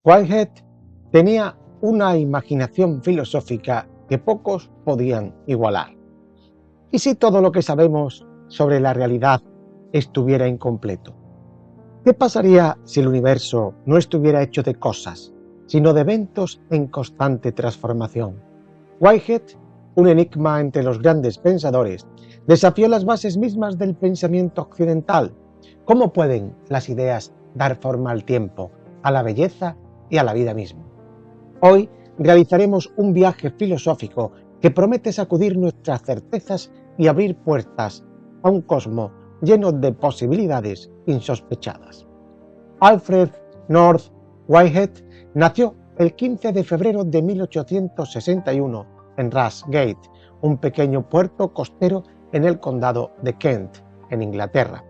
Whitehead tenía una imaginación filosófica que pocos podían igualar. ¿Y si todo lo que sabemos sobre la realidad estuviera incompleto? ¿Qué pasaría si el universo no estuviera hecho de cosas, sino de eventos en constante transformación? Whitehead, un enigma entre los grandes pensadores, desafió las bases mismas del pensamiento occidental. ¿Cómo pueden las ideas dar forma al tiempo, a la belleza y a la vida misma? Hoy realizaremos un viaje filosófico que promete sacudir nuestras certezas y abrir puertas a un cosmos lleno de posibilidades insospechadas. Alfred North Whitehead nació el 15 de febrero de 1861 en Ramsgate, un pequeño puerto costero en el condado de Kent, en Inglaterra.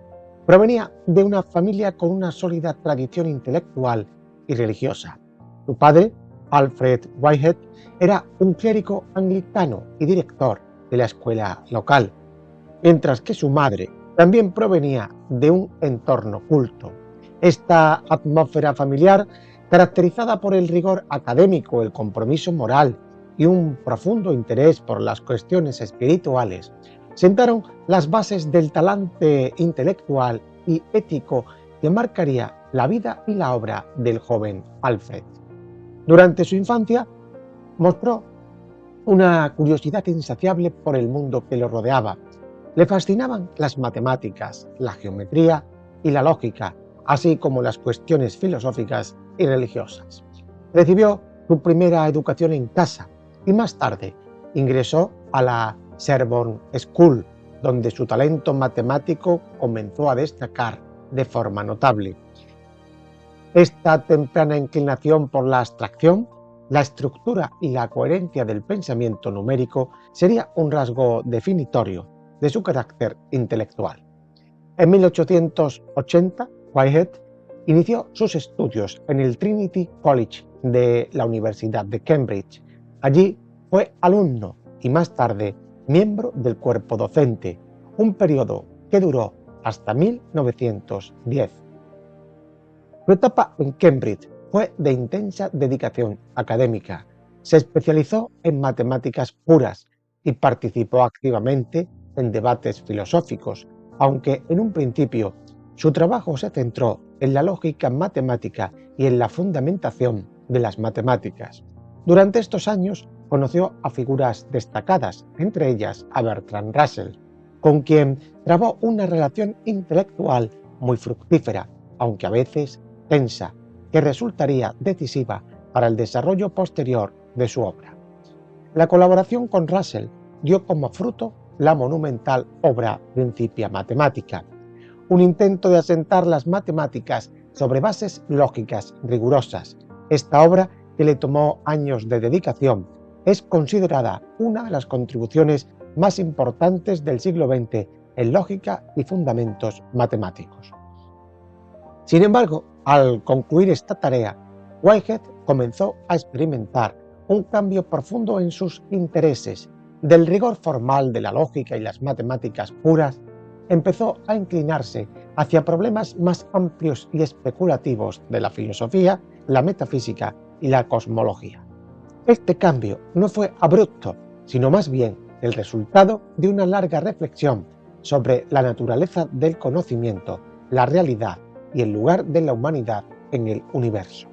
Provenía de una familia con una sólida tradición intelectual y religiosa. Su padre, Alfred Whitehead, era un clérigo anglicano y director de la escuela local, mientras que su madre también provenía de un entorno culto. Esta atmósfera familiar, caracterizada por el rigor académico, el compromiso moral y un profundo interés por las cuestiones espirituales, sentaron las bases del talante intelectual y ético que marcaría la vida y la obra del joven Alfred. Durante su infancia mostró una curiosidad insaciable por el mundo que lo rodeaba. Le fascinaban las matemáticas, la geometría y la lógica, así como las cuestiones filosóficas y religiosas. Recibió su primera educación en casa y más tarde ingresó a la Sherborne School, donde su talento matemático comenzó a destacar de forma notable. Esta temprana inclinación por la abstracción, la estructura y la coherencia del pensamiento numérico sería un rasgo definitorio de su carácter intelectual. En 1880, Whitehead inició sus estudios en el Trinity College de la Universidad de Cambridge. Allí fue alumno y más tarde miembro del cuerpo docente, un periodo que duró hasta 1910. Su etapa en Cambridge fue de intensa dedicación académica. Se especializó en matemáticas puras y participó activamente en debates filosóficos, aunque en un principio su trabajo se centró en la lógica matemática y en la fundamentación de las matemáticas. Durante estos años conoció a figuras destacadas, entre ellas a Bertrand Russell, con quien trabó una relación intelectual muy fructífera, aunque a veces tensa, que resultaría decisiva para el desarrollo posterior de su obra. La colaboración con Russell dio como fruto la monumental obra Principia Mathematica, un intento de asentar las matemáticas sobre bases lógicas rigurosas. Esta obra, que le tomó años de dedicación, es considerada una de las contribuciones más importantes del siglo XX en lógica y fundamentos matemáticos. Sin embargo, al concluir esta tarea, Whitehead comenzó a experimentar un cambio profundo en sus intereses. Del rigor formal de la lógica y las matemáticas puras, empezó a inclinarse hacia problemas más amplios y especulativos de la filosofía, la metafísica y la cosmología. Este cambio no fue abrupto, sino más bien el resultado de una larga reflexión sobre la naturaleza del conocimiento, la realidad y el lugar de la humanidad en el universo.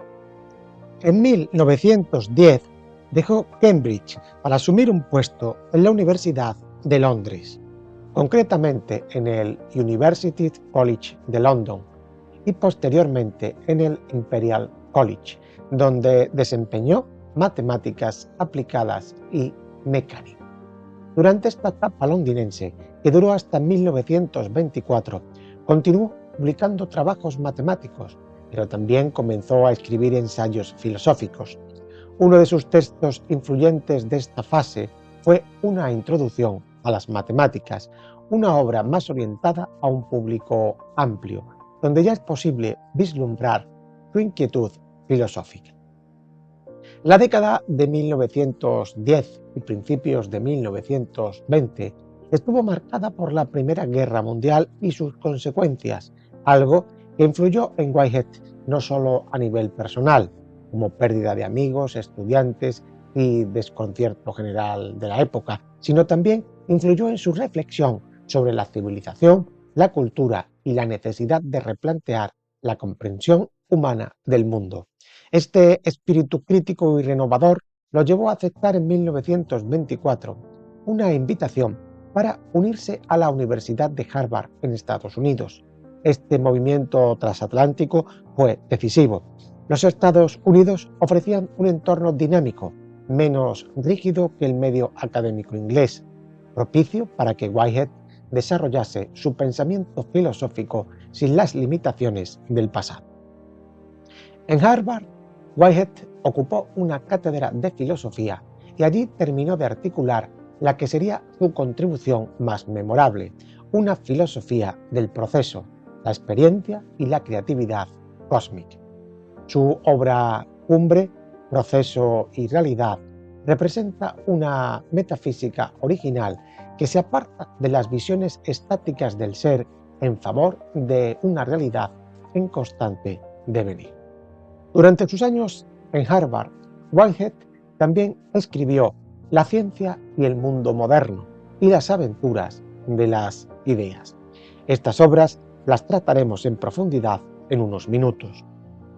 En 1910 dejó Cambridge para asumir un puesto en la Universidad de Londres, concretamente en el University College de London y posteriormente en el Imperial College, donde desempeñó matemáticas aplicadas y mecánica. Durante esta etapa londinense, que duró hasta 1924, continuó publicando trabajos matemáticos, pero también comenzó a escribir ensayos filosóficos. Uno de sus textos influyentes de esta fase fue Una introducción a las matemáticas, una obra más orientada a un público amplio, donde ya es posible vislumbrar su inquietud filosófica. La década de 1910 y principios de 1920 estuvo marcada por la Primera Guerra Mundial y sus consecuencias, algo que influyó en Whitehead no solo a nivel personal. como pérdida de amigos, estudiantes y desconcierto general de la época, sino también influyó en su reflexión sobre la civilización, la cultura y la necesidad de replantear la comprensión humana del mundo. Este espíritu crítico y renovador lo llevó a aceptar en 1924 una invitación para unirse a la Universidad de Harvard en Estados Unidos. Este movimiento transatlántico fue decisivo. Los Estados Unidos ofrecían un entorno dinámico, menos rígido que el medio académico inglés, propicio para que Whitehead desarrollase su pensamiento filosófico sin las limitaciones del pasado. En Harvard, Whitehead ocupó una cátedra de filosofía y allí terminó de articular la que sería su contribución más memorable, una filosofía del proceso, la experiencia y la creatividad cósmica. Su obra cumbre, Proceso y Realidad, representa una metafísica original que se aparta de las visiones estáticas del ser en favor de una realidad en constante devenir. Durante sus años en Harvard, Whitehead también escribió La ciencia y el mundo moderno y las aventuras de las ideas. Estas obras las trataremos en profundidad en unos minutos.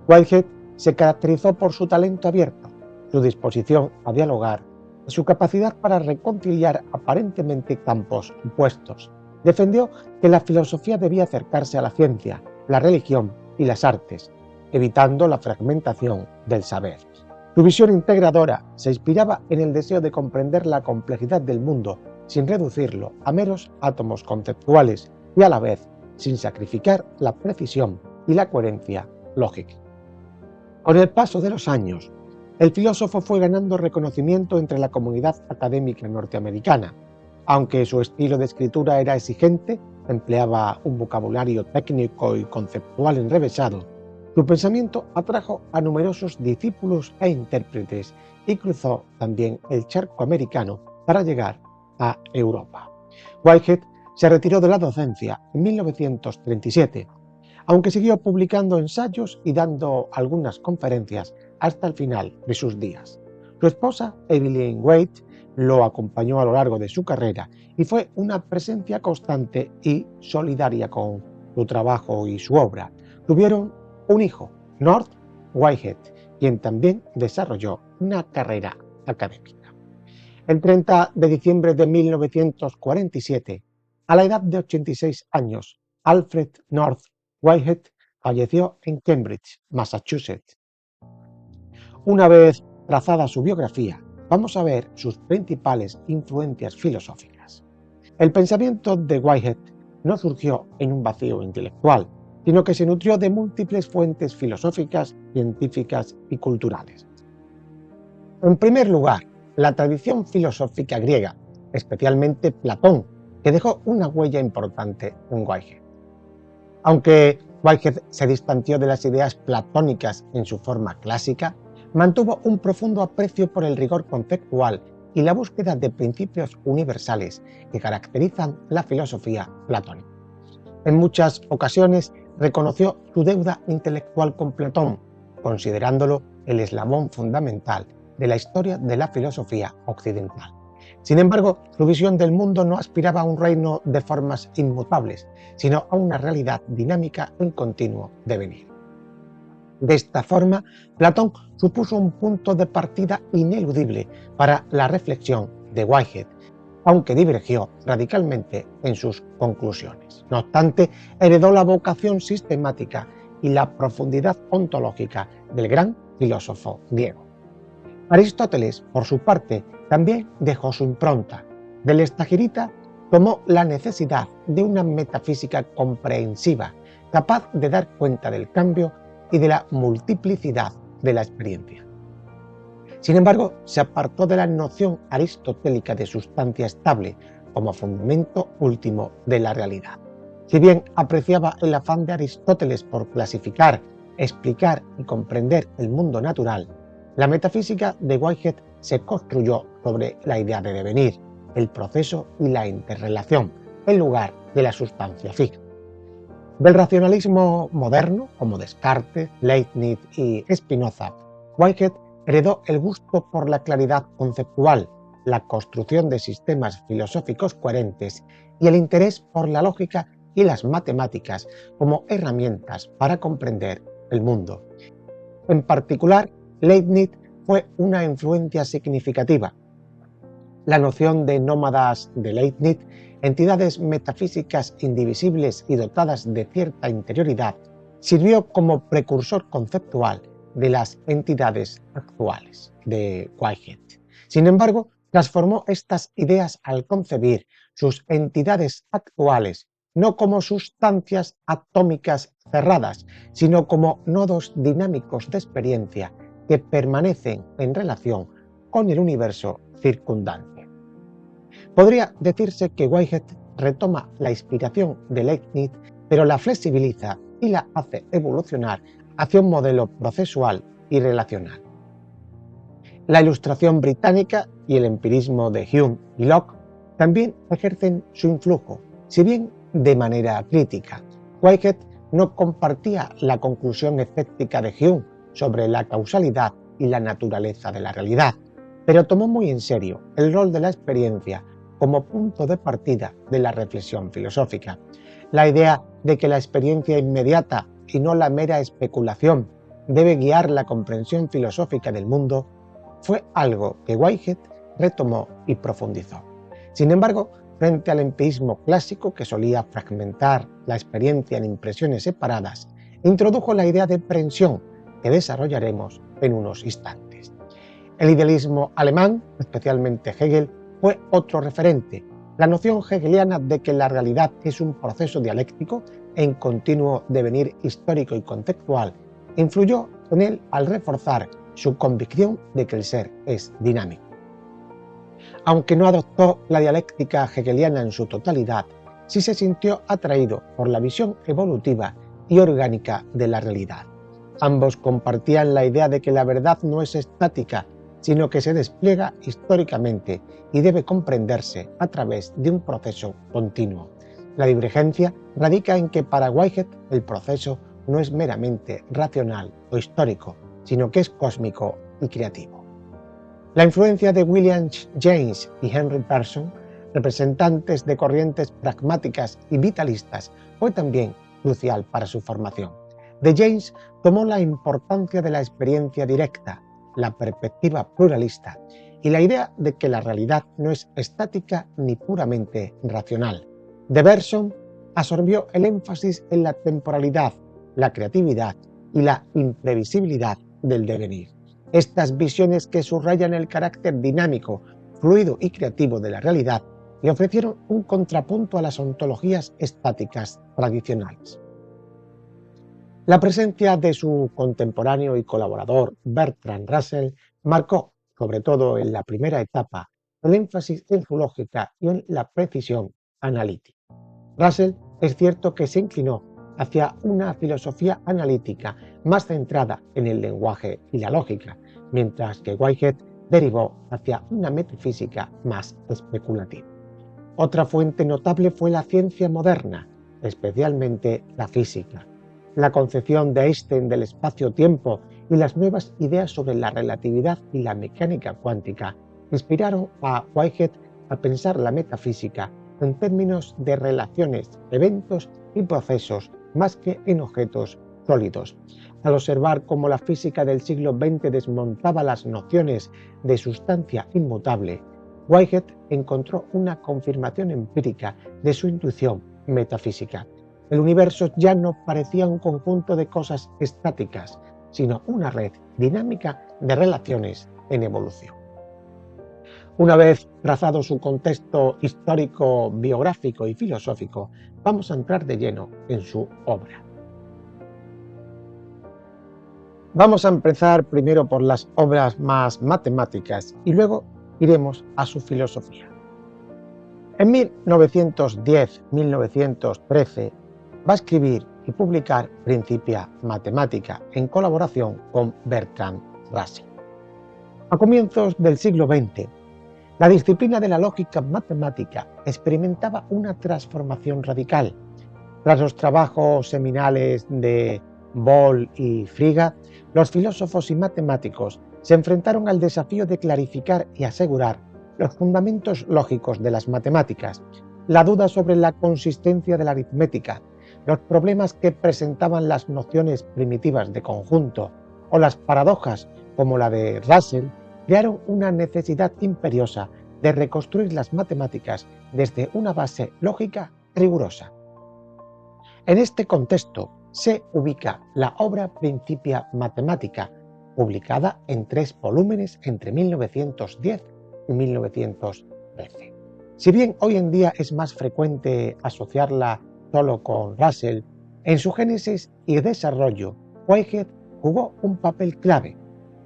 Whitehead se caracterizó por su talento abierto, su disposición a dialogar y su capacidad para reconciliar aparentemente campos opuestos. Defendió que la filosofía debía acercarse a la ciencia, la religión y las artes, evitando la fragmentación del saber. Su visión integradora se inspiraba en el deseo de comprender la complejidad del mundo sin reducirlo a meros átomos conceptuales y a la vez sin sacrificar la precisión y la coherencia lógica. Con el paso de los años, el filósofo fue ganando reconocimiento entre la comunidad académica norteamericana. Aunque su estilo de escritura era exigente, empleaba un vocabulario técnico y conceptual enrevesado, su pensamiento atrajo a numerosos discípulos e intérpretes y cruzó también el charco americano para llegar a Europa. Whitehead se retiró de la docencia en 1937, aunque siguió publicando ensayos y dando algunas conferencias hasta el final de sus días. Su esposa, Evelyn Waite, lo acompañó a lo largo de su carrera y fue una presencia constante y solidaria con su trabajo y su obra. Tuvieron un hijo, North Whitehead, quien también desarrolló una carrera académica. El 30 de diciembre de 1947, a la edad de 86 años, Alfred North Whitehead falleció en Cambridge, Massachusetts. Una vez trazada su biografía, vamos a ver sus principales influencias filosóficas. El pensamiento de Whitehead no surgió en un vacío intelectual, sino que se nutrió de múltiples fuentes filosóficas, científicas y culturales. En primer lugar, la tradición filosófica griega, especialmente Platón, que dejó una huella importante en Whitehead. Aunque Whitehead se distanció de las ideas platónicas en su forma clásica, mantuvo un profundo aprecio por el rigor conceptual y la búsqueda de principios universales que caracterizan la filosofía platónica. En muchas ocasiones reconoció su deuda intelectual con Platón, considerándolo el eslabón fundamental de la historia de la filosofía occidental. Sin embargo, su visión del mundo no aspiraba a un reino de formas inmutables, sino a una realidad dinámica en continuo devenir. De esta forma, Platón supuso un punto de partida ineludible para la reflexión de Whitehead, aunque divergió radicalmente en sus conclusiones. No obstante, heredó la vocación sistemática y la profundidad ontológica del gran filósofo griego. Aristóteles, por su parte, también dejó su impronta. Del Estagirita tomó la necesidad de una metafísica comprensiva, capaz de dar cuenta del cambio y de la multiplicidad de la experiencia. Sin embargo, se apartó de la noción aristotélica de sustancia estable como fundamento último de la realidad. Si bien apreciaba el afán de Aristóteles por clasificar, explicar y comprender el mundo natural, la metafísica de Whitehead se construyó sobre la idea de devenir, el proceso y la interrelación, en lugar de la sustancia fija. Del racionalismo moderno, como Descartes, Leibniz y Spinoza, Whitehead heredó el gusto por la claridad conceptual, la construcción de sistemas filosóficos coherentes y el interés por la lógica y las matemáticas como herramientas para comprender el mundo. En particular, Leibniz fue una influencia significativa. La noción de nómadas de Leibniz, entidades metafísicas indivisibles y dotadas de cierta interioridad, sirvió como precursor conceptual de las entidades actuales de Whitehead. Sin embargo, transformó estas ideas al concebir sus entidades actuales no como sustancias atómicas cerradas, sino como nodos dinámicos de experiencia que permanecen en relación con el universo circundante. Podría decirse que Whitehead retoma la inspiración de Leibniz, pero la flexibiliza y la hace evolucionar hacia un modelo procesual y relacional. La Ilustración británica y el empirismo de Hume y Locke también ejercen su influjo, si bien de manera crítica. Whitehead no compartía la conclusión escéptica de Hume sobre la causalidad y la naturaleza de la realidad, pero tomó muy en serio el rol de la experiencia como punto de partida de la reflexión filosófica. La idea de que la experiencia inmediata y no la mera especulación debe guiar la comprensión filosófica del mundo fue algo que Whitehead retomó y profundizó. Sin embargo, frente al empirismo clásico que solía fragmentar la experiencia en impresiones separadas, introdujo la idea de prehensión que desarrollaremos en unos instantes. El idealismo alemán, especialmente Hegel, fue otro referente. La noción hegeliana de que la realidad es un proceso dialéctico en continuo devenir histórico y conceptual influyó en él al reforzar su convicción de que el ser es dinámico. Aunque no adoptó la dialéctica hegeliana en su totalidad, sí se sintió atraído por la visión evolutiva y orgánica de la realidad. Ambos compartían la idea de que la verdad no es estática, sino que se despliega históricamente y debe comprenderse a través de un proceso continuo. La divergencia radica en que para Whitehead el proceso no es meramente racional o histórico, sino que es cósmico y creativo. La influencia de William James y Henry Bergson, representantes de corrientes pragmáticas y vitalistas, fue también crucial para su formación. De James tomó la importancia de la experiencia directa, la perspectiva pluralista y la idea de que la realidad no es estática ni puramente racional. De Bergson absorbió el énfasis en la temporalidad, la creatividad y la imprevisibilidad del devenir. Estas visiones que subrayan el carácter dinámico, fluido y creativo de la realidad le ofrecieron un contrapunto a las ontologías estáticas tradicionales. La presencia de su contemporáneo y colaborador Bertrand Russell marcó, sobre todo en la primera etapa, el énfasis en su lógica y en la precisión analítica. Russell es cierto que se inclinó hacia una filosofía analítica más centrada en el lenguaje y la lógica, mientras que Whitehead derivó hacia una metafísica más especulativa. Otra fuente notable fue la ciencia moderna, especialmente la física. La concepción de Einstein del espacio-tiempo y las nuevas ideas sobre la relatividad y la mecánica cuántica inspiraron a Whitehead a pensar la metafísica en términos de relaciones, eventos y procesos más que en objetos sólidos. Al observar cómo la física del siglo XX desmontaba las nociones de sustancia inmutable, Whitehead encontró una confirmación empírica de su intuición metafísica. El universo ya no parecía un conjunto de cosas estáticas, sino una red dinámica de relaciones en evolución. Una vez trazado su contexto histórico, biográfico y filosófico, vamos a entrar de lleno en su obra. Vamos a empezar primero por las obras más matemáticas y luego iremos a su filosofía. En 1910-1913 va a escribir y publicar Principia Mathematica en colaboración con Bertrand Russell. A comienzos del siglo XX, la disciplina de la lógica matemática experimentaba una transformación radical. Tras los trabajos seminales de Boole y Frege, los filósofos y matemáticos se enfrentaron al desafío de clarificar y asegurar los fundamentos lógicos de las matemáticas, la duda sobre la consistencia de la aritmética, los problemas que presentaban las nociones primitivas de conjunto o las paradojas como la de Russell, crearon una necesidad imperiosa de reconstruir las matemáticas desde una base lógica rigurosa. En este contexto se ubica la obra Principia Mathematica, publicada en 3 volúmenes entre 1910 y 1913. Si bien hoy en día es más frecuente asociarla solo con Russell, en su génesis y desarrollo, Whitehead jugó un papel clave.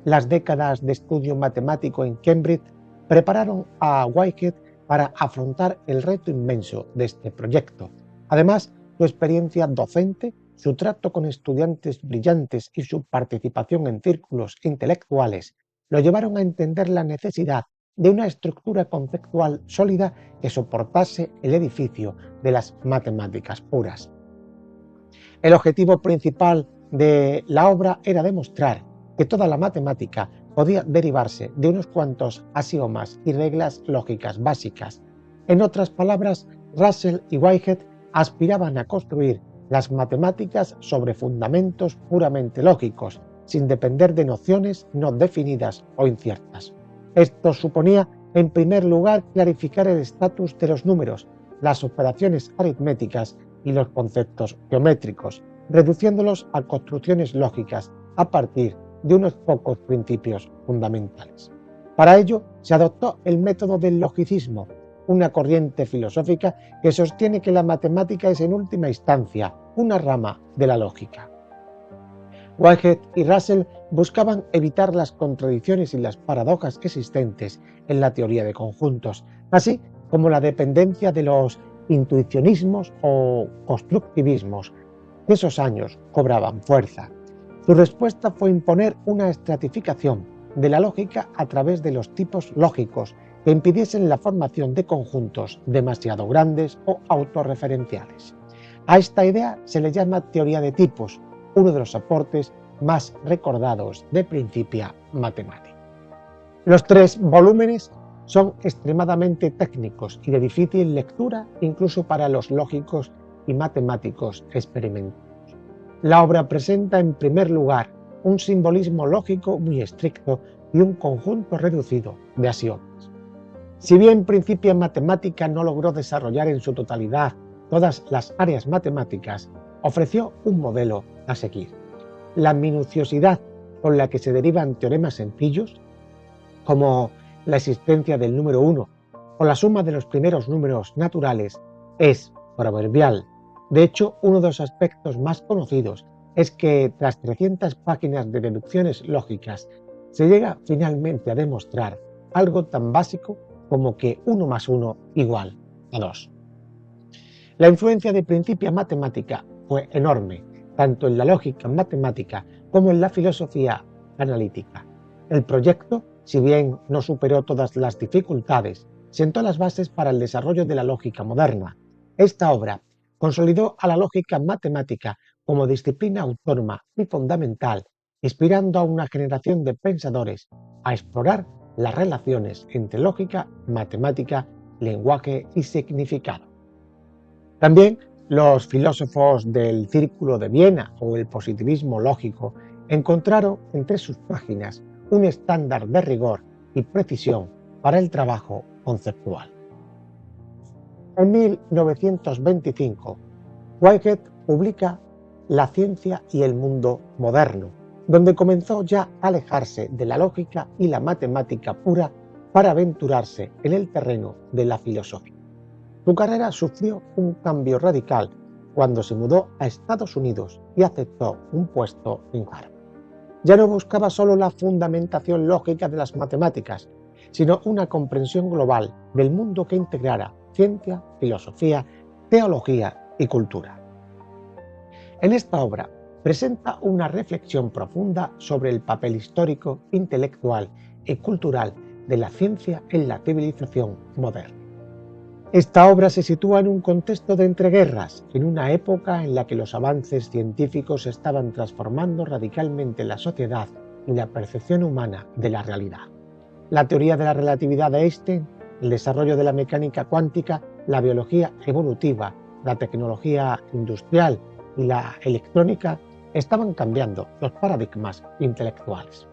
Las décadas de estudio matemático en Cambridge prepararon a Whitehead para afrontar el reto inmenso de este proyecto. Además, su experiencia docente, su trato con estudiantes brillantes y su participación en círculos intelectuales lo llevaron a entender la necesidad de una estructura conceptual sólida que soportase el edificio de las matemáticas puras. El objetivo principal de la obra era demostrar que toda la matemática podía derivarse de unos cuantos axiomas y reglas lógicas básicas. En otras palabras, Russell y Whitehead aspiraban a construir las matemáticas sobre fundamentos puramente lógicos, sin depender de nociones no definidas o inciertas. Esto suponía, en primer lugar, clarificar el estatus de los números, las operaciones aritméticas y los conceptos geométricos, reduciéndolos a construcciones lógicas a partir de unos pocos principios fundamentales. Para ello, se adoptó el método del logicismo, una corriente filosófica que sostiene que la matemática es en última instancia una rama de la lógica. Whitehead y Russell buscaban evitar las contradicciones y las paradojas existentes en la teoría de conjuntos, así como la dependencia de los intuicionismos o constructivismos que esos años cobraban fuerza. Su respuesta fue imponer una estratificación de la lógica a través de los tipos lógicos que impidiesen la formación de conjuntos demasiado grandes o autorreferenciales. A esta idea se le llama teoría de tipos, uno de los aportes más recordados de Principia Mathematica. Los 3 volúmenes son extremadamente técnicos y de difícil lectura incluso para los lógicos y matemáticos experimentados. La obra presenta en primer lugar un simbolismo lógico muy estricto y un conjunto reducido de axiomas. Si bien Principia Mathematica no logró desarrollar en su totalidad todas las áreas matemáticas, ofreció un modelo a seguir. La minuciosidad con la que se derivan teoremas sencillos, como la existencia del número 1 o la suma de los primeros números naturales, es proverbial. De hecho, uno de los aspectos más conocidos es que tras 300 páginas de deducciones lógicas se llega finalmente a demostrar algo tan básico como que 1 más 1 igual a 2. La influencia de Principia Mathematica fue enorme, tanto en la lógica matemática como en la filosofía analítica. El proyecto, si bien no superó todas las dificultades, sentó las bases para el desarrollo de la lógica moderna. Esta obra consolidó a la lógica matemática como disciplina autónoma y fundamental, inspirando a una generación de pensadores a explorar las relaciones entre lógica, matemática, lenguaje y significado. También los filósofos del Círculo de Viena o el positivismo lógico encontraron entre sus páginas un estándar de rigor y precisión para el trabajo conceptual. En 1925, Whitehead publica La ciencia y el mundo moderno, donde comenzó ya a alejarse de la lógica y la matemática pura para aventurarse en el terreno de la filosofía. Su carrera sufrió un cambio radical cuando se mudó a Estados Unidos y aceptó un puesto en Harvard. Ya no buscaba solo la fundamentación lógica de las matemáticas, sino una comprensión global del mundo que integrara ciencia, filosofía, teología y cultura. En esta obra presenta una reflexión profunda sobre el papel histórico, intelectual y cultural de la ciencia en la civilización moderna. Esta obra se sitúa en un contexto de entreguerras, en una época en la que los avances científicos estaban transformando radicalmente la sociedad y la percepción humana de la realidad. La teoría de la relatividad de Einstein, el desarrollo de la mecánica cuántica, la biología evolutiva, la tecnología industrial y la electrónica estaban cambiando los paradigmas intelectuales.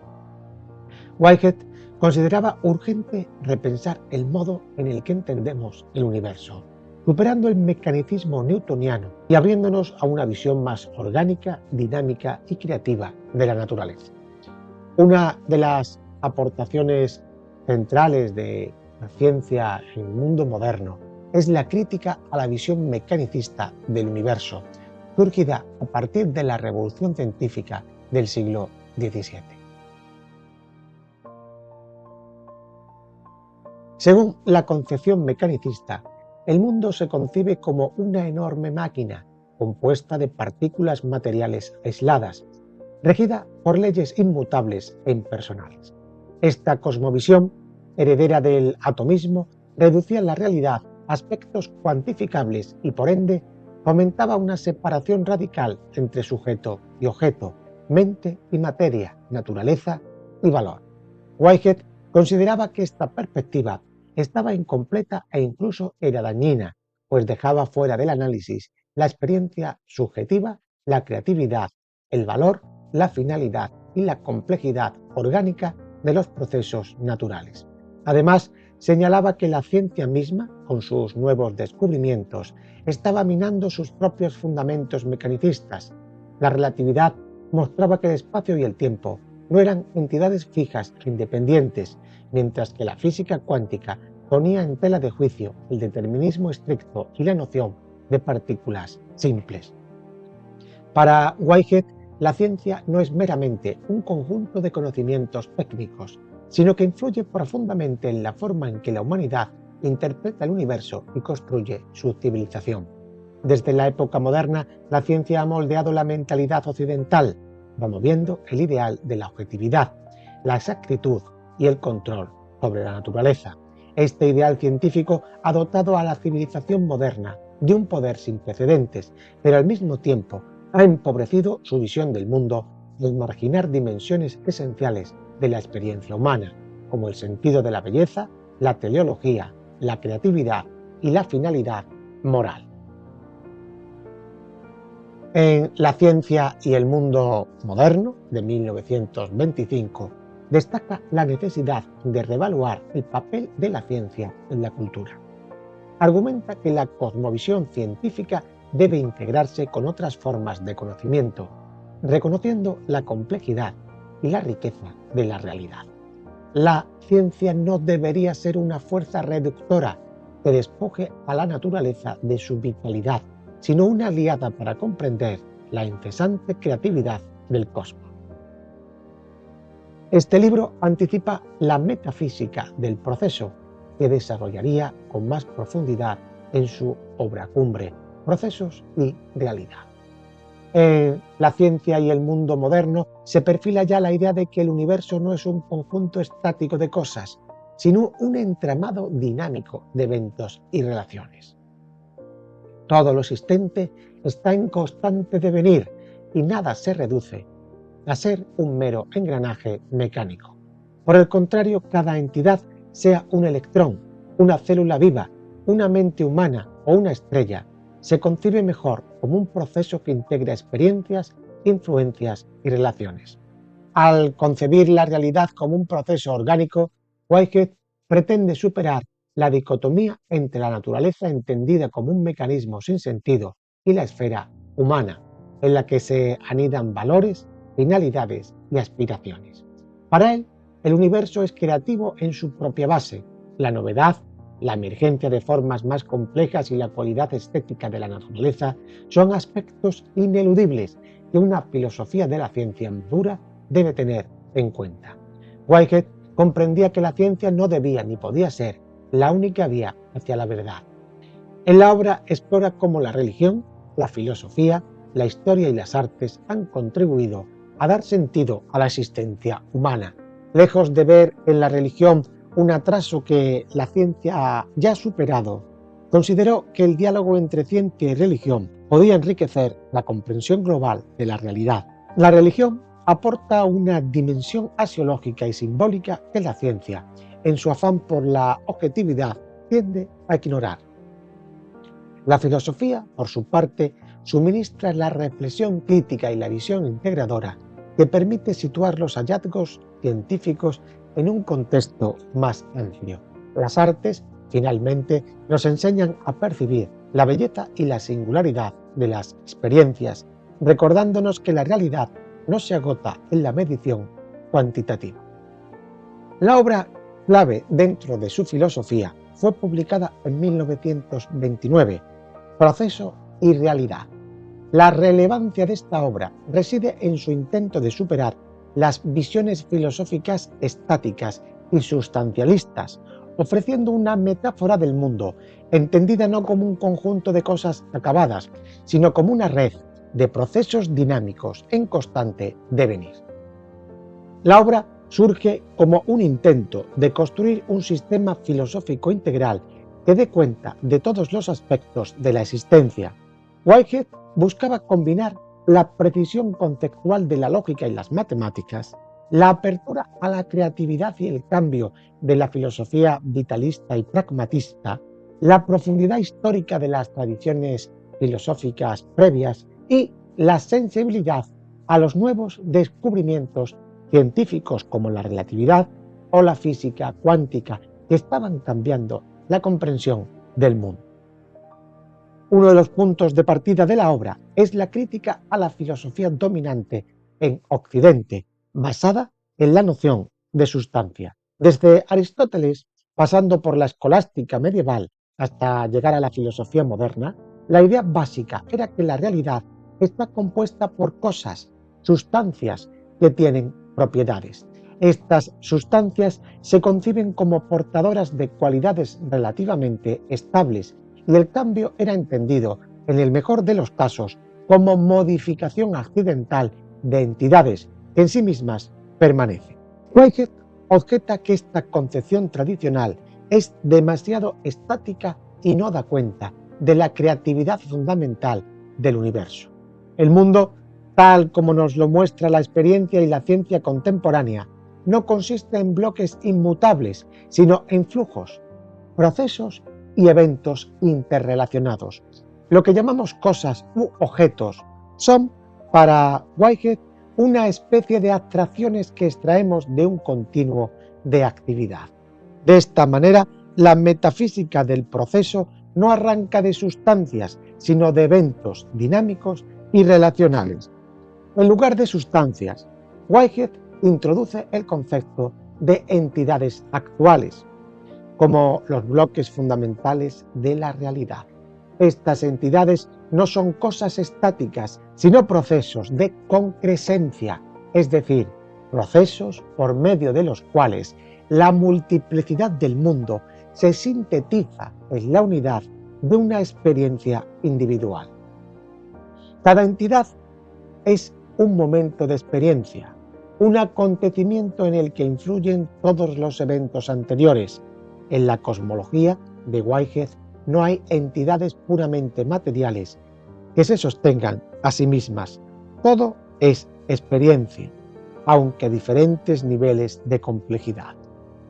Whitehead consideraba urgente repensar el modo en el que entendemos el universo, superando el mecanicismo newtoniano y abriéndonos a una visión más orgánica, dinámica y creativa de la naturaleza. Una de las aportaciones centrales de la ciencia en el mundo moderno es la crítica a la visión mecanicista del universo, surgida a partir de la revolución científica del siglo XVII. Según la concepción mecanicista, el mundo se concibe como una enorme máquina compuesta de partículas materiales aisladas, regida por leyes inmutables e impersonales. Esta cosmovisión, heredera del atomismo, reducía la realidad a aspectos cuantificables y, por ende, fomentaba una separación radical entre sujeto y objeto, mente y materia, naturaleza y valor. Whitehead consideraba que esta perspectiva estaba incompleta e incluso era dañina, pues dejaba fuera del análisis la experiencia subjetiva, la creatividad, el valor, la finalidad y la complejidad orgánica de los procesos naturales. Además, señalaba que la ciencia misma, con sus nuevos descubrimientos, estaba minando sus propios fundamentos mecanicistas. La relatividad mostraba que el espacio y el tiempo no eran entidades fijas e independientes, mientras que la física cuántica ponía en tela de juicio el determinismo estricto y la noción de partículas simples. Para Whitehead, la ciencia no es meramente un conjunto de conocimientos técnicos, sino que influye profundamente en la forma en que la humanidad interpreta el universo y construye su civilización. Desde la época moderna, la ciencia ha moldeado la mentalidad occidental, promoviendo el ideal de la objetividad, la exactitud y el control sobre la naturaleza. Este ideal científico ha dotado a la civilización moderna de un poder sin precedentes, pero al mismo tiempo ha empobrecido su visión del mundo al marginar dimensiones esenciales de la experiencia humana, como el sentido de la belleza, la teleología, la creatividad y la finalidad moral. En La ciencia y el mundo moderno, de 1925, destaca la necesidad de reevaluar el papel de la ciencia en la cultura. Argumenta que la cosmovisión científica debe integrarse con otras formas de conocimiento, reconociendo la complejidad y la riqueza de la realidad. La ciencia no debería ser una fuerza reductora que despoje a la naturaleza de su vitalidad, sino una aliada para comprender la incesante creatividad del cosmos. Este libro anticipa la metafísica del proceso, que desarrollaría con más profundidad en su obra cumbre, Procesos y Realidad. En La ciencia y el mundo moderno se perfila ya la idea de que el universo no es un conjunto estático de cosas, sino un entramado dinámico de eventos y relaciones. Todo lo existente está en constante devenir y nada se reduce a ser un mero engranaje mecánico. Por el contrario, cada entidad, sea un electrón, una célula viva, una mente humana o una estrella, se concibe mejor como un proceso que integra experiencias, influencias y relaciones. Al concebir la realidad como un proceso orgánico, Whitehead pretende superar la dicotomía entre la naturaleza entendida como un mecanismo sin sentido y la esfera humana, en la que se anidan valores, finalidades y aspiraciones. Para él, el universo es creativo en su propia base. La novedad, la emergencia de formas más complejas y la cualidad estética de la naturaleza son aspectos ineludibles que una filosofía de la ciencia madura debe tener en cuenta. Whitehead comprendía que la ciencia no debía ni podía ser la única vía hacia la verdad. En la obra explora cómo la religión, la filosofía, la historia y las artes han contribuido a dar sentido a la existencia humana. Lejos de ver en la religión un atraso que la ciencia ya ha superado, consideró que el diálogo entre ciencia y religión podía enriquecer la comprensión global de la realidad. La religión aporta una dimensión axiológica y simbólica que la ciencia, en su afán por la objetividad, tiende a ignorar. La filosofía, por su parte, suministra la reflexión crítica y la visión integradora que permite situar los hallazgos científicos en un contexto más amplio. Las artes, finalmente, nos enseñan a percibir la belleza y la singularidad de las experiencias, recordándonos que la realidad no se agota en la medición cuantitativa. La obra clave dentro de su filosofía fue publicada en 1929, Proceso y realidad. La relevancia de esta obra reside en su intento de superar las visiones filosóficas estáticas y sustancialistas, ofreciendo una metáfora del mundo, entendida no como un conjunto de cosas acabadas, sino como una red de procesos dinámicos en constante devenir. La obra surge como un intento de construir un sistema filosófico integral que dé cuenta de todos los aspectos de la existencia. Whitehead buscaba combinar la precisión conceptual de la lógica y las matemáticas, la apertura a la creatividad y el cambio de la filosofía vitalista y pragmatista, la profundidad histórica de las tradiciones filosóficas previas y la sensibilidad a los nuevos descubrimientos científicos como la relatividad o la física cuántica que estaban cambiando la comprensión del mundo. Uno de los puntos de partida de la obra es la crítica a la filosofía dominante en Occidente, basada en la noción de sustancia. Desde Aristóteles, pasando por la escolástica medieval hasta llegar a la filosofía moderna, la idea básica era que la realidad está compuesta por cosas, sustancias que tienen propiedades. Estas sustancias se conciben como portadoras de cualidades relativamente estables y el cambio era entendido, en el mejor de los casos, como modificación accidental de entidades que en sí mismas permanecen. Whitehead objeta que esta concepción tradicional es demasiado estática y no da cuenta de la creatividad fundamental del universo. El mundo, tal como nos lo muestra la experiencia y la ciencia contemporánea, no consiste en bloques inmutables, sino en flujos, procesos y eventos interrelacionados. Lo que llamamos cosas u objetos son, para Whitehead, una especie de abstracciones que extraemos de un continuo de actividad. De esta manera, la metafísica del proceso no arranca de sustancias, sino de eventos dinámicos y relacionales. En lugar de sustancias, Whitehead introduce el concepto de entidades actuales, como los bloques fundamentales de la realidad. Estas entidades no son cosas estáticas, sino procesos de concrescencia, es decir, procesos por medio de los cuales la multiplicidad del mundo se sintetiza en la unidad de una experiencia individual. Cada entidad es un momento de experiencia, un acontecimiento en el que influyen todos los eventos anteriores. En la cosmología de Whitehead no hay entidades puramente materiales que se sostengan a sí mismas. Todo es experiencia, aunque a diferentes niveles de complejidad.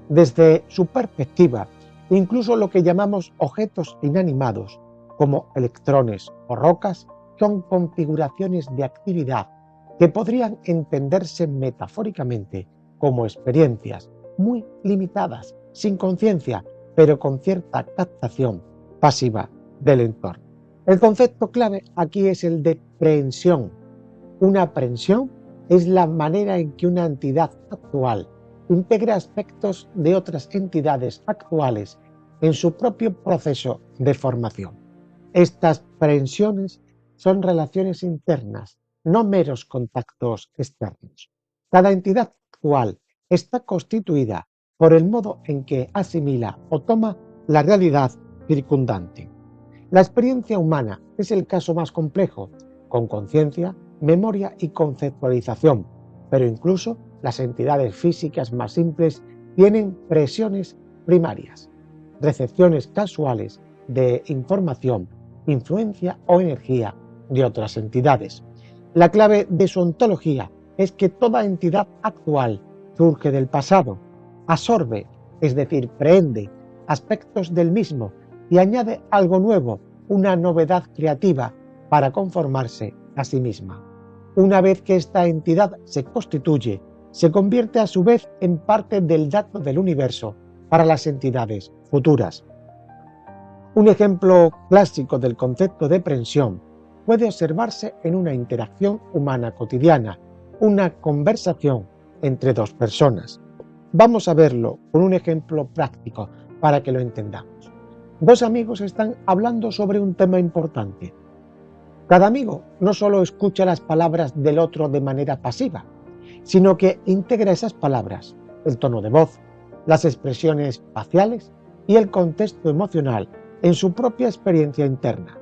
Desde su perspectiva, incluso lo que llamamos objetos inanimados, como electrones o rocas, son configuraciones de actividad que podrían entenderse metafóricamente como experiencias muy limitadas, sin conciencia, pero con cierta captación pasiva del entorno. El concepto clave aquí es el de prehensión. Una aprehensión es la manera en que una entidad actual integra aspectos de otras entidades actuales en su propio proceso de formación. Estas prehensiones son relaciones internas, no meros contactos externos. Cada entidad actual está constituida por el modo en que asimila o toma la realidad circundante. La experiencia humana es el caso más complejo, con conciencia, memoria y conceptualización, pero incluso las entidades físicas más simples tienen presiones primarias, recepciones casuales de información, influencia o energía de otras entidades. La clave de su ontología es que toda entidad actual surge del pasado, absorbe, es decir, prehende aspectos del mismo y añade algo nuevo, una novedad creativa para conformarse a sí misma. Una vez que esta entidad se constituye, se convierte a su vez en parte del dato del universo para las entidades futuras. Un ejemplo clásico del concepto de prensión puede observarse en una interacción humana cotidiana, una conversación entre dos personas. Vamos a verlo con un ejemplo práctico para que lo entendamos. Dos amigos están hablando sobre un tema importante. Cada amigo no solo escucha las palabras del otro de manera pasiva, sino que integra esas palabras, el tono de voz, las expresiones faciales y el contexto emocional en su propia experiencia interna.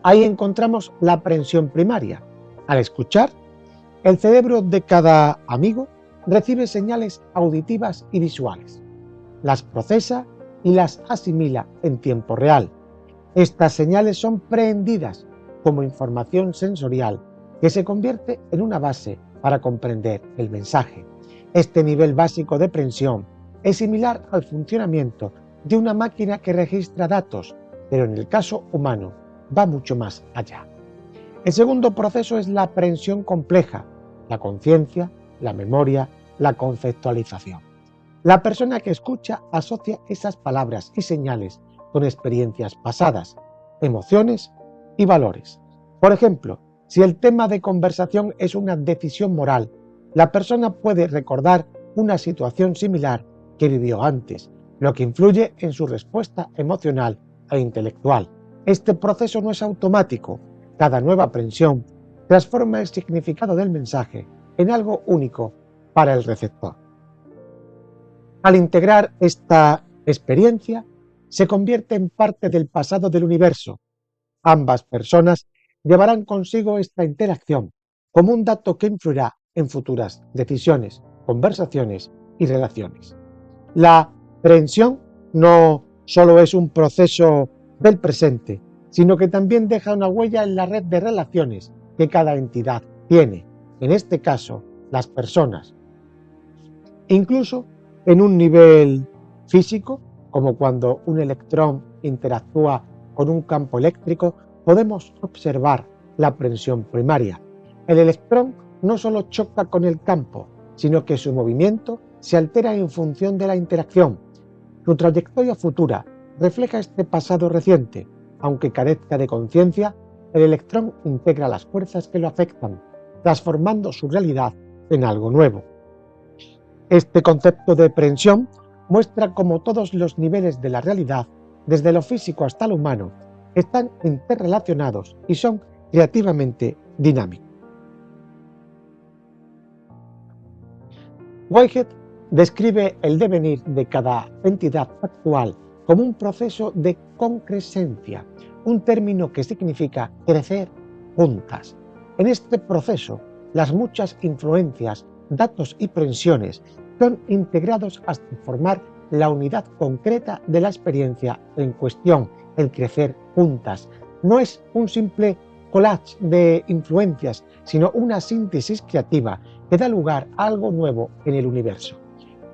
Ahí encontramos la prensión primaria. Al escuchar, el cerebro de cada amigo recibe señales auditivas y visuales, las procesa y las asimila en tiempo real. Estas señales son prehendidas como información sensorial que se convierte en una base para comprender el mensaje. Este nivel básico de prensión es similar al funcionamiento de una máquina que registra datos, pero en el caso humano va mucho más allá. El segundo proceso es la prensión compleja, la conciencia, la memoria, la conceptualización. La persona que escucha asocia esas palabras y señales con experiencias pasadas, emociones y valores. Por ejemplo, si el tema de conversación es una decisión moral, la persona puede recordar una situación similar que vivió antes, lo que influye en su respuesta emocional e intelectual. Este proceso no es automático. Cada nueva prensión transforma el significado del mensaje en algo único para el receptor. Al integrar esta experiencia, se convierte en parte del pasado del universo. Ambas personas llevarán consigo esta interacción como un dato que influirá en futuras decisiones, conversaciones y relaciones. La prensión no solo es un proceso del presente, sino que también deja una huella en la red de relaciones que cada entidad tiene, en este caso, las personas. Incluso en un nivel físico, como cuando un electrón interactúa con un campo eléctrico, podemos observar la prensión primaria. El electrón no solo choca con el campo, sino que su movimiento se altera en función de la interacción. Su trayectoria futura refleja este pasado reciente. Aunque carezca de conciencia, el electrón integra las fuerzas que lo afectan, transformando su realidad en algo nuevo. Este concepto de prensión muestra cómo todos los niveles de la realidad, desde lo físico hasta lo humano, están interrelacionados y son creativamente dinámicos. Whitehead describe el devenir de cada entidad actual como un proceso de concrescencia, un término que significa crecer juntas. En este proceso, las muchas influencias, datos y prensiones son integrados hasta formar la unidad concreta de la experiencia en cuestión, el crecer juntas. No es un simple collage de influencias, sino una síntesis creativa que da lugar a algo nuevo en el universo.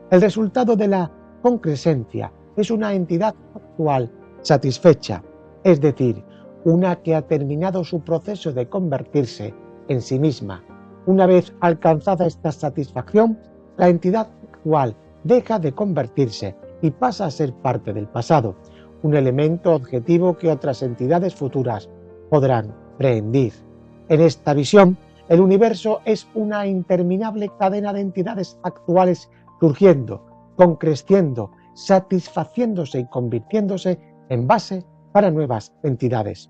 El resultado de la concrescencia es una entidad actual satisfecha, es decir, una que ha terminado su proceso de convertirse en sí misma. Una vez alcanzada esta satisfacción, la entidad actual deja de convertirse y pasa a ser parte del pasado, un elemento objetivo que otras entidades futuras podrán prehendir. En esta visión, el universo es una interminable cadena de entidades actuales surgiendo, concreciendo, satisfaciéndose y convirtiéndose en base para nuevas entidades.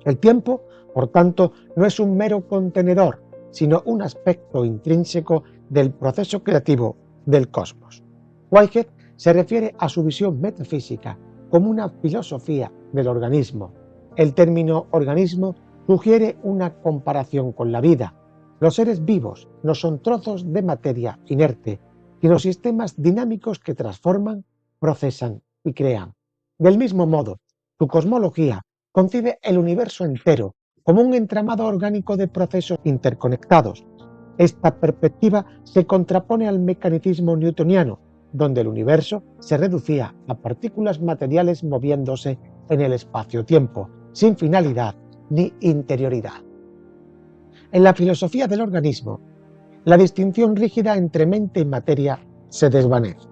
El tiempo, por tanto, no es un mero contenedor, sino un aspecto intrínseco del proceso creativo del cosmos. Whitehead se refiere a su visión metafísica como una filosofía del organismo. El término organismo sugiere una comparación con la vida. Los seres vivos no son trozos de materia inerte, sino sistemas dinámicos que transforman, procesan y crean. Del mismo modo, su cosmología concibe el universo entero como un entramado orgánico de procesos interconectados. Esta perspectiva se contrapone al mecanicismo newtoniano, donde el universo se reducía a partículas materiales moviéndose en el espacio-tiempo, sin finalidad ni interioridad. En la filosofía del organismo, la distinción rígida entre mente y materia se desvanece.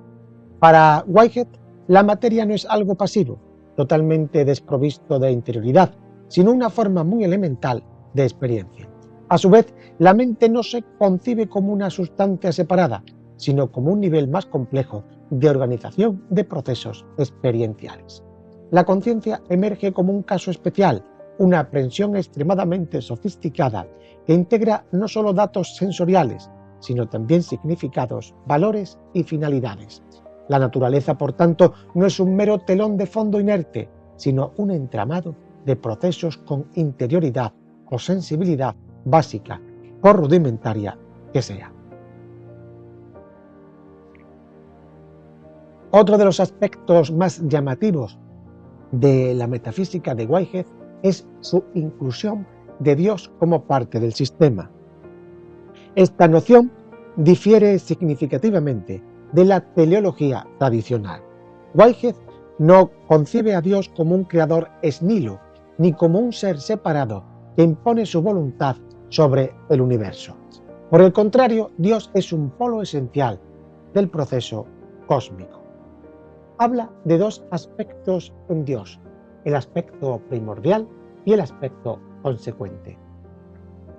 Para Whitehead, la materia no es algo pasivo, totalmente desprovisto de interioridad, sino una forma muy elemental de experiencia. A su vez, la mente no se concibe como una sustancia separada, sino como un nivel más complejo de organización de procesos experienciales. La conciencia emerge como un caso especial, una aprehensión extremadamente sofisticada que integra no solo datos sensoriales, sino también significados, valores y finalidades. La naturaleza, por tanto, no es un mero telón de fondo inerte, sino un entramado de procesos con interioridad o sensibilidad básica, por rudimentaria que sea. Otro de los aspectos más llamativos de la metafísica de Whitehead es su inclusión de Dios como parte del sistema. Esta noción difiere significativamente de la teleología tradicional. Whitehead no concibe a Dios como un creador ex nihilo, ni como un ser separado que impone su voluntad sobre el universo. Por el contrario, Dios es un polo esencial del proceso cósmico. Habla de dos aspectos en Dios, el aspecto primordial y el aspecto consecuente.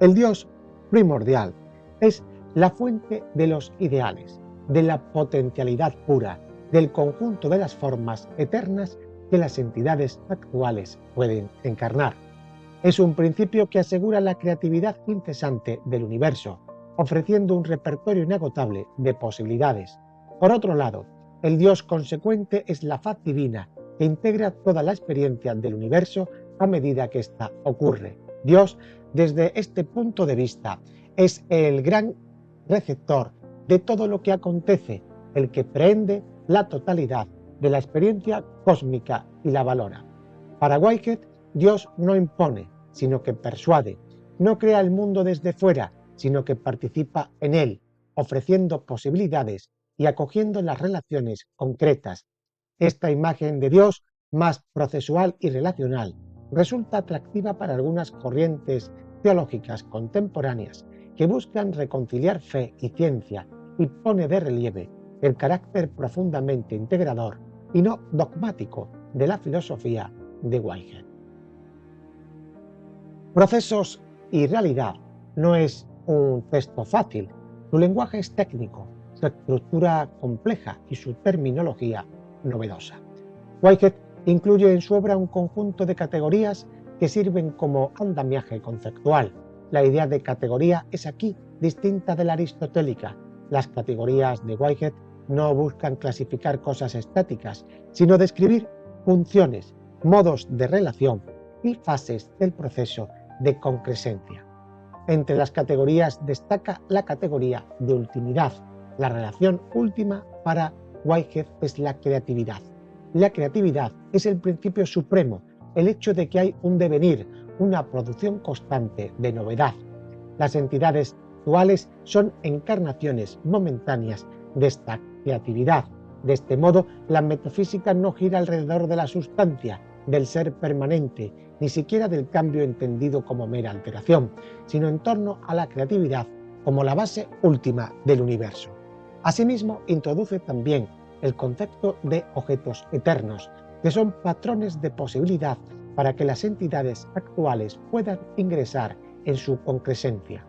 El Dios primordial es la fuente de los ideales, de la potencialidad pura, del conjunto de las formas eternas que las entidades actuales pueden encarnar. Es un principio que asegura la creatividad incesante del universo, ofreciendo un repertorio inagotable de posibilidades. Por otro lado, el Dios consecuente es la faz divina que integra toda la experiencia del universo a medida que ésta ocurre. Dios, desde este punto de vista, es el gran receptor de todo lo que acontece, el que prehende la totalidad de la experiencia cósmica y la valora. Para Whitehead, Dios no impone, sino que persuade, no crea el mundo desde fuera, sino que participa en él, ofreciendo posibilidades y acogiendo las relaciones concretas. Esta imagen de Dios, más procesual y relacional, resulta atractiva para algunas corrientes teológicas contemporáneas que buscan reconciliar fe y ciencia y pone de relieve el carácter profundamente integrador y no dogmático de la filosofía de Whitehead. Procesos y realidad no es un texto fácil, su lenguaje es técnico, su estructura compleja y su terminología novedosa. Whitehead incluye en su obra un conjunto de categorías que sirven como andamiaje conceptual. La idea de categoría es aquí distinta de la aristotélica. Las categorías de Whitehead no buscan clasificar cosas estáticas, sino describir funciones, modos de relación y fases del proceso de concrescencia. Entre las categorías destaca la categoría de ultimidad. La relación última para Whitehead es la creatividad. La creatividad es el principio supremo, el hecho de que hay un devenir, una producción constante de novedad. Las entidades actuales son encarnaciones momentáneas de esta creatividad. De este modo, la metafísica no gira alrededor de la sustancia, del ser permanente, ni siquiera del cambio entendido como mera alteración, sino en torno a la creatividad como la base última del universo. Asimismo, introduce también el concepto de objetos eternos, que son patrones de posibilidad para que las entidades actuales puedan ingresar en su concrescencia.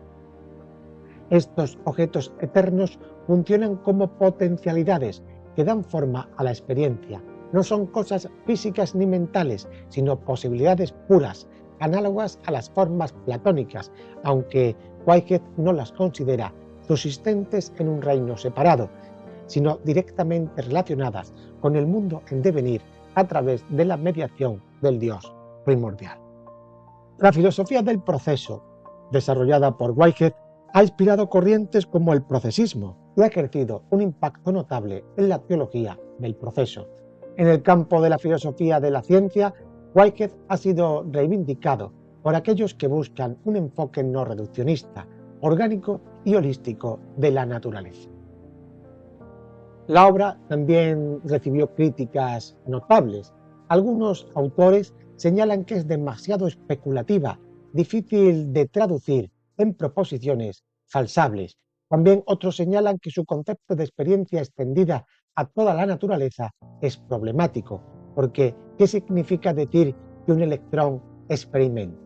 Estos objetos eternos funcionan como potencialidades que dan forma a la experiencia. No son cosas físicas ni mentales, sino posibilidades puras, análogas a las formas platónicas, aunque Whitehead no las considera subsistentes en un reino separado, sino directamente relacionadas con el mundo en devenir a través de la mediación del Dios primordial. La filosofía del proceso, desarrollada por Whitehead, ha inspirado corrientes como el procesismo y ha ejercido un impacto notable en la teología del proceso. En el campo de la filosofía de la ciencia, Whitehead ha sido reivindicado por aquellos que buscan un enfoque no reduccionista, orgánico y holístico de la naturaleza. La obra también recibió críticas notables. Algunos autores señalan que es demasiado especulativa, difícil de traducir en proposiciones falsables. También otros señalan que su concepto de experiencia extendida a toda la naturaleza es problemático, porque ¿qué significa decir que un electrón experimenta?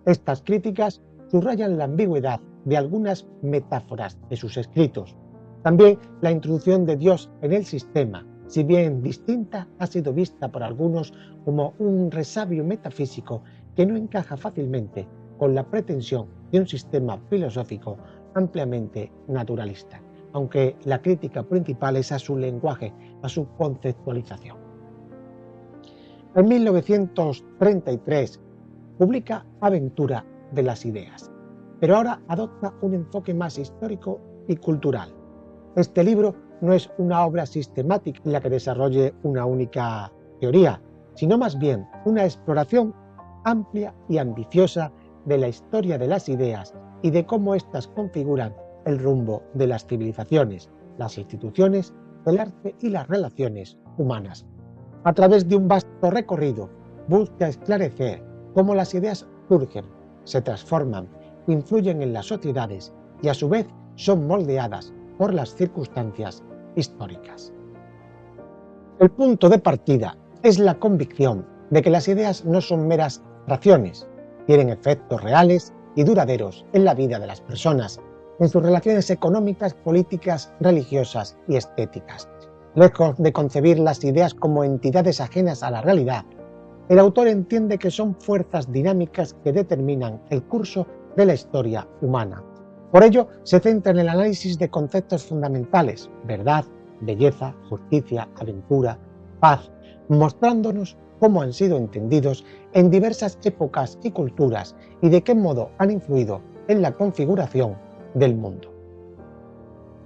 Estas críticas subrayan la ambigüedad de algunas metáforas de sus escritos. También la introducción de Dios en el sistema, si bien distinta, ha sido vista por algunos como un resabio metafísico que no encaja fácilmente con la pretensión de un sistema filosófico ampliamente naturalista, aunque la crítica principal es a su lenguaje, a su conceptualización. En 1933 publica Aventura de las Ideas, pero ahora adopta un enfoque más histórico y cultural. Este libro no es una obra sistemática en la que desarrolle una única teoría, sino más bien una exploración amplia y ambiciosa de la historia de las ideas y de cómo éstas configuran el rumbo de las civilizaciones, las instituciones, el arte y las relaciones humanas. A través de un vasto recorrido, busca esclarecer cómo las ideas surgen, se transforman, influyen en las sociedades y a su vez son moldeadas por las circunstancias históricas. El punto de partida es la convicción de que las ideas no son meras abstracciones, tienen efectos reales y duraderos en la vida de las personas, en sus relaciones económicas, políticas, religiosas y estéticas. Lejos de concebir las ideas como entidades ajenas a la realidad, el autor entiende que son fuerzas dinámicas que determinan el curso de la historia humana. Por ello, se centra en el análisis de conceptos fundamentales: verdad, belleza, justicia, aventura, paz, mostrándonos cómo han sido entendidos en diversas épocas y culturas y de qué modo han influido en la configuración del mundo.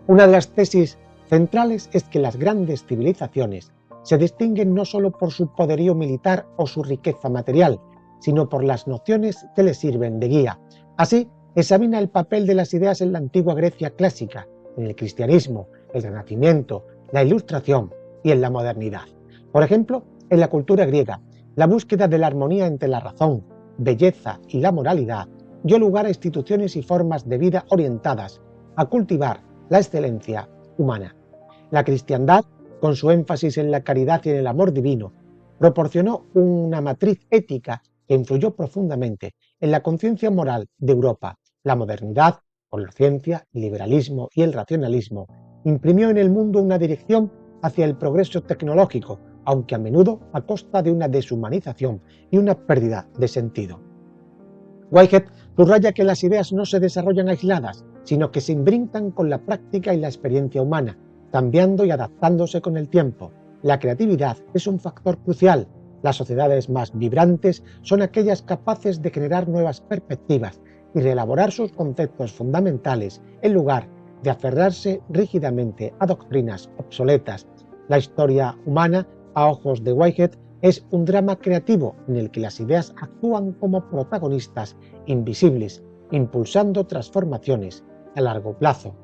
Una de las tesis centrales es que las grandes civilizaciones se distinguen no solo por su poderío militar o su riqueza material, sino por las nociones que les sirven de guía. Así, examina el papel de las ideas en la antigua Grecia clásica, en el cristianismo, el Renacimiento, la Ilustración y en la modernidad. Por ejemplo, en la cultura griega, la búsqueda de la armonía entre la razón, belleza y la moralidad dio lugar a instituciones y formas de vida orientadas a cultivar la excelencia humana. La cristiandad, con su énfasis en la caridad y en el amor divino, proporcionó una matriz ética que influyó profundamente en la conciencia moral de Europa. La modernidad, con la ciencia, el liberalismo y el racionalismo, imprimió en el mundo una dirección hacia el progreso tecnológico, aunque a menudo a costa de una deshumanización y una pérdida de sentido. Whitehead subraya que las ideas no se desarrollan aisladas, sino que se imbrican con la práctica y la experiencia humana, cambiando y adaptándose con el tiempo. La creatividad es un factor crucial. Las sociedades más vibrantes son aquellas capaces de generar nuevas perspectivas y reelaborar sus conceptos fundamentales en lugar de aferrarse rígidamente a doctrinas obsoletas. La historia humana, a ojos de Whitehead, es un drama creativo en el que las ideas actúan como protagonistas invisibles, impulsando transformaciones a largo plazo.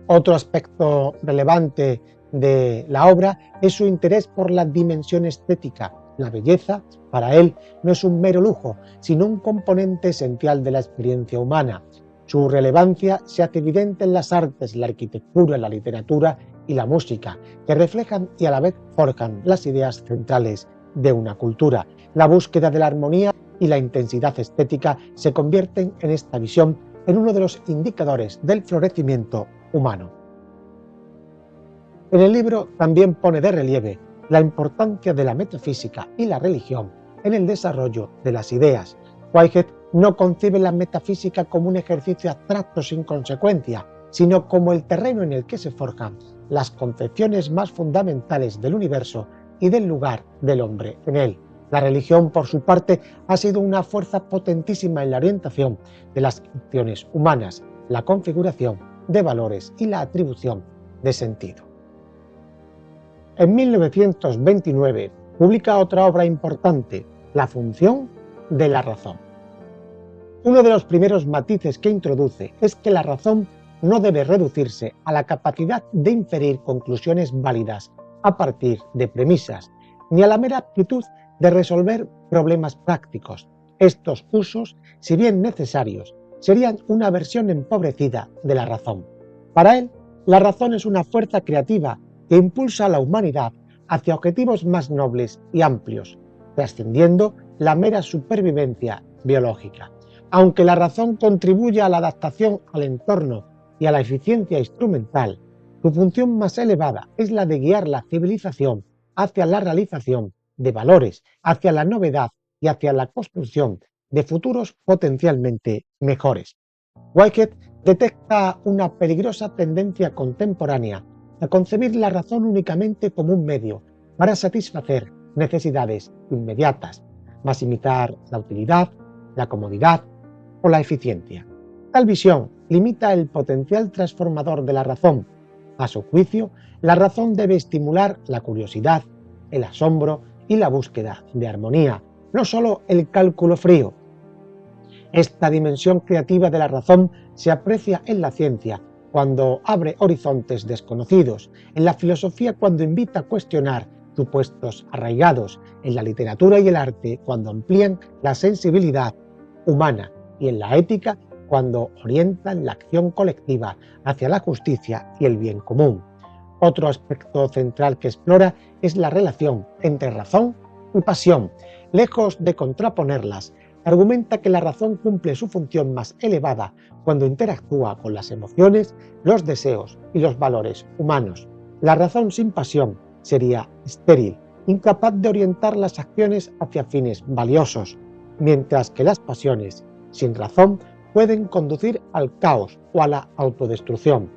Otro aspecto relevante de la obra es su interés por la dimensión estética. La belleza, para él, no es un mero lujo, sino un componente esencial de la experiencia humana. Su relevancia se hace evidente en las artes, la arquitectura, la literatura y la música, que reflejan y a la vez forjan las ideas centrales de una cultura. La búsqueda de la armonía y la intensidad estética se convierten en esta visión en uno de los indicadores del florecimiento humano. En el libro también pone de relieve la importancia de la metafísica y la religión en el desarrollo de las ideas. Whitehead no concibe la metafísica como un ejercicio abstracto sin consecuencia, sino como el terreno en el que se forjan las concepciones más fundamentales del universo y del lugar del hombre en él. La religión, por su parte, ha sido una fuerza potentísima en la orientación de las acciones humanas, la configuración de valores y la atribución de sentido. En 1929 publica otra obra importante, La función de la razón. Uno de los primeros matices que introduce es que la razón no debe reducirse a la capacidad de inferir conclusiones válidas a partir de premisas, ni a la mera aptitud de resolver problemas prácticos. Estos usos, si bien necesarios, serían una versión empobrecida de la razón. Para él, la razón es una fuerza creativa que impulsa a la humanidad hacia objetivos más nobles y amplios, trascendiendo la mera supervivencia biológica. Aunque la razón contribuye a la adaptación al entorno y a la eficiencia instrumental, su función más elevada es la de guiar la civilización hacia la realización de valores, hacia la novedad y hacia la construcción de futuros potencialmente mejores. Whitehead detecta una peligrosa tendencia contemporánea a concebir la razón únicamente como un medio para satisfacer necesidades inmediatas, maximizar la utilidad, la comodidad o la eficiencia. Tal visión limita el potencial transformador de la razón. A su juicio, la razón debe estimular la curiosidad, el asombro y la búsqueda de armonía, no solo el cálculo frío. Esta dimensión creativa de la razón se aprecia en la ciencia cuando abre horizontes desconocidos, en la filosofía cuando invita a cuestionar supuestos arraigados, en la literatura y el arte cuando amplían la sensibilidad humana y en la ética cuando orientan la acción colectiva hacia la justicia y el bien común. Otro aspecto central que explora es la relación entre razón y pasión. Lejos de contraponerlas, argumenta que la razón cumple su función más elevada cuando interactúa con las emociones, los deseos y los valores humanos. La razón sin pasión sería estéril, incapaz de orientar las acciones hacia fines valiosos, mientras que las pasiones sin razón pueden conducir al caos o a la autodestrucción.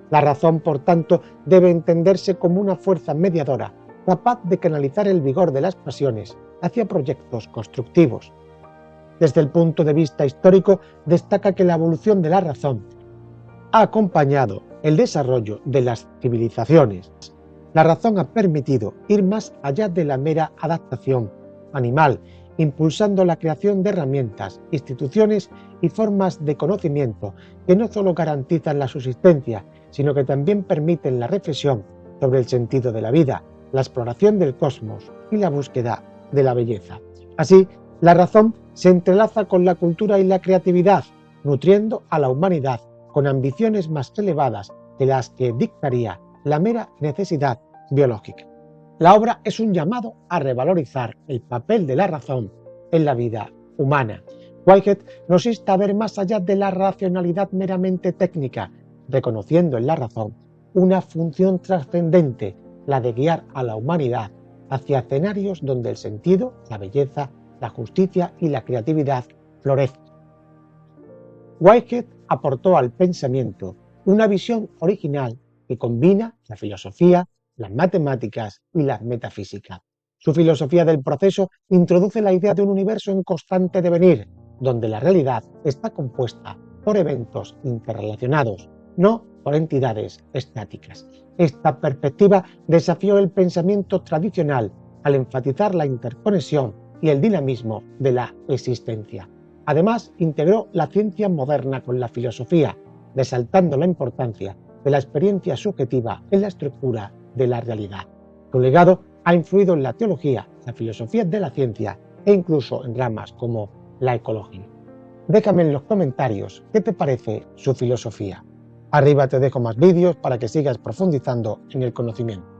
La razón, por tanto, debe entenderse como una fuerza mediadora, capaz de canalizar el vigor de las pasiones hacia proyectos constructivos. Desde el punto de vista histórico, destaca que la evolución de la razón ha acompañado el desarrollo de las civilizaciones. La razón ha permitido ir más allá de la mera adaptación animal, impulsando la creación de herramientas, instituciones y formas de conocimiento que no solo garantizan la subsistencia, sino que también permiten la reflexión sobre el sentido de la vida, la exploración del cosmos y la búsqueda de la belleza. Así, la razón se entrelaza con la cultura y la creatividad, nutriendo a la humanidad con ambiciones más elevadas que las que dictaría la mera necesidad biológica. La obra es un llamado a revalorizar el papel de la razón en la vida humana. Whitehead nos insta a ver más allá de la racionalidad meramente técnica, reconociendo en la razón una función trascendente, la de guiar a la humanidad hacia escenarios donde el sentido, la belleza, la justicia y la creatividad florecen. Whitehead aportó al pensamiento una visión original que combina la filosofía, las matemáticas y la metafísica. Su filosofía del proceso introduce la idea de un universo en constante devenir, donde la realidad está compuesta por eventos interrelacionados, no por entidades estáticas. Esta perspectiva desafió el pensamiento tradicional al enfatizar la interconexión y el dinamismo de la existencia. Además, integró la ciencia moderna con la filosofía, resaltando la importancia de la experiencia subjetiva en la estructura de la realidad. Su legado ha influido en la teología, la filosofía de la ciencia e incluso en ramas como la ecología. Déjame en los comentarios qué te parece su filosofía. Arriba te dejo más vídeos para que sigas profundizando en el conocimiento.